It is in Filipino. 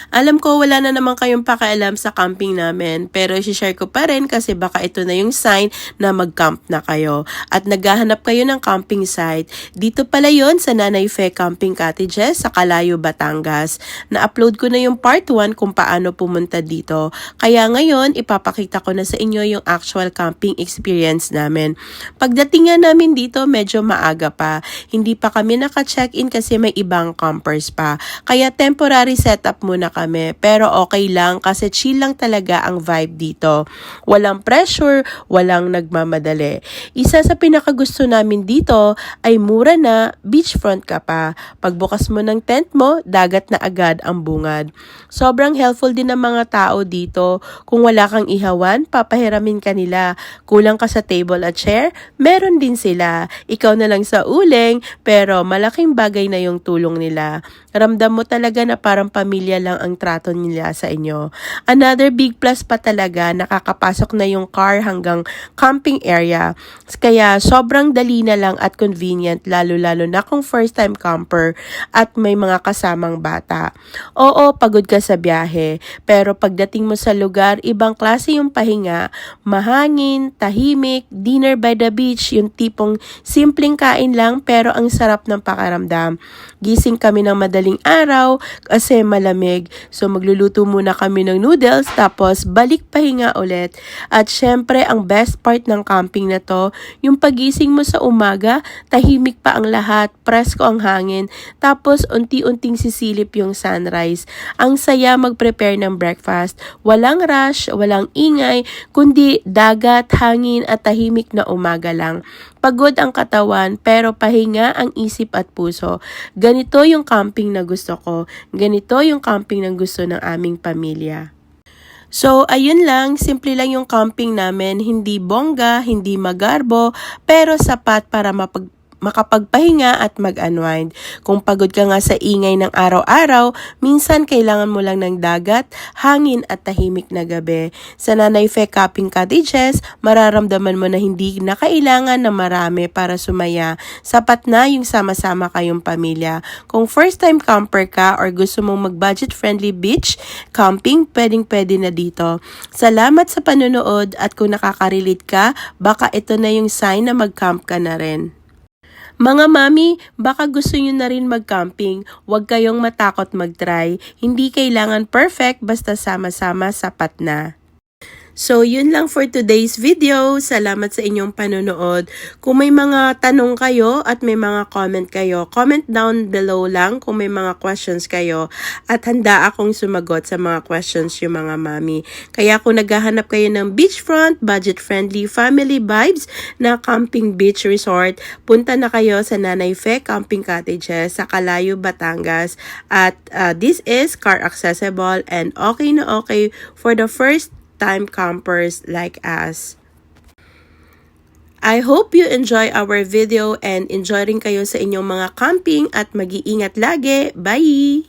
Alam ko wala na naman kayong pakialam sa camping namin, pero i-share ko pa rin kasi baka ito na yung sign na mag-camp na kayo at naghahanap kayo ng camping site. Dito pala yon sa Nanay Fe Camping Cottages sa Calayo, Batangas. Na-upload ko na yung part 1 kung paano pumunta dito. Kaya ngayon, ipapakita ko na sa inyo yung actual camping experience namin. Pagdating nga namin dito, medyo maaga pa. Hindi pa kami naka-check-in kasi may ibang campers pa. Kaya temporary setup muna kami, pero okay lang kasi chill lang talaga ang vibe dito. Walang pressure, walang nagmamadali. Isa sa pinakagusto namin dito ay mura na, beachfront ka pa. Pagbukas mo ng tent mo, dagat na agad ang bungad. Sobrang helpful din ng mga tao dito. Kung wala kang ihawan, papahiramin ka nila. Kulang ka sa table at chair, meron din sila. Ikaw na lang sa uling, pero malaking bagay na yung tulong nila. Ramdam mo talaga na parang pamilya lang ang trato nila sa inyo. Another big plus pa talaga, nakakapasok na yung car hanggang camping area. Kaya sobrang dali na lang at convenient, lalo-lalo na kung first time camper at may mga kasamang bata. Oo, pagod ka sa biyahe, pero pagdating mo sa lugar, ibang klase yung pahinga. Mahangin, tahimik, dinner by the beach, yung tipong simpleng kain lang pero ang sarap ng pakaramdam. Gising kami ng madaling araw kasi malamig. So magluluto muna kami ng noodles tapos balik pahinga ulit. At syempre ang best part ng camping na to, yung pagising mo sa umaga, tahimik pa ang lahat, presko ang hangin, tapos unti-unting sisilip yung sunrise. Ang saya mag-prepare ng breakfast. Walang rush, walang ingay, kundi dagat, hangin at tahimik na umaga lang. Pagod ang katawan pero pahinga ang isip at puso. Ganito yung camping na gusto ko. Ganito yung camping na gusto ng aming pamilya. So, ayun lang. Simple lang yung camping namin. Hindi bongga, hindi magarbo, pero sapat para makapagpahinga at mag-unwind. Kung pagod ka nga sa ingay ng araw-araw, minsan kailangan mo lang ng dagat, hangin at tahimik na gabi. Sa Nanay Fe Camping Cottages, mararamdaman mo na hindi na kailangan na marami para sumaya. Sapat na yung sama-sama kayong pamilya. Kung first time camper ka or gusto mong mag-budget friendly beach camping, pwedeng-pwede na dito. Salamat sa panonood at kung nakaka-relate ka, baka ito na yung sign na mag-camp ka na rin. Mga mami, baka gusto nyo na rin mag-camping, huwag kayong matakot mag-try. Hindi kailangan perfect, basta sama-sama sapat na. So, yun lang for today's video. Salamat sa inyong panonood. Kung may mga tanong kayo at may mga comment kayo, comment down below lang kung may mga questions kayo. At handa akong sumagot sa mga questions yung mga mami. Kaya kung naghahanap kayo ng beachfront, budget-friendly, family vibes na camping beach resort, punta na kayo sa Nanay Fe Camping Cottages sa Calayo, Batangas. At this is car accessible and okay na okay for the first time campers like us. I hope you enjoy our video and enjoy rin kayo sa inyong mga camping at mag-iingat lagi. Bye!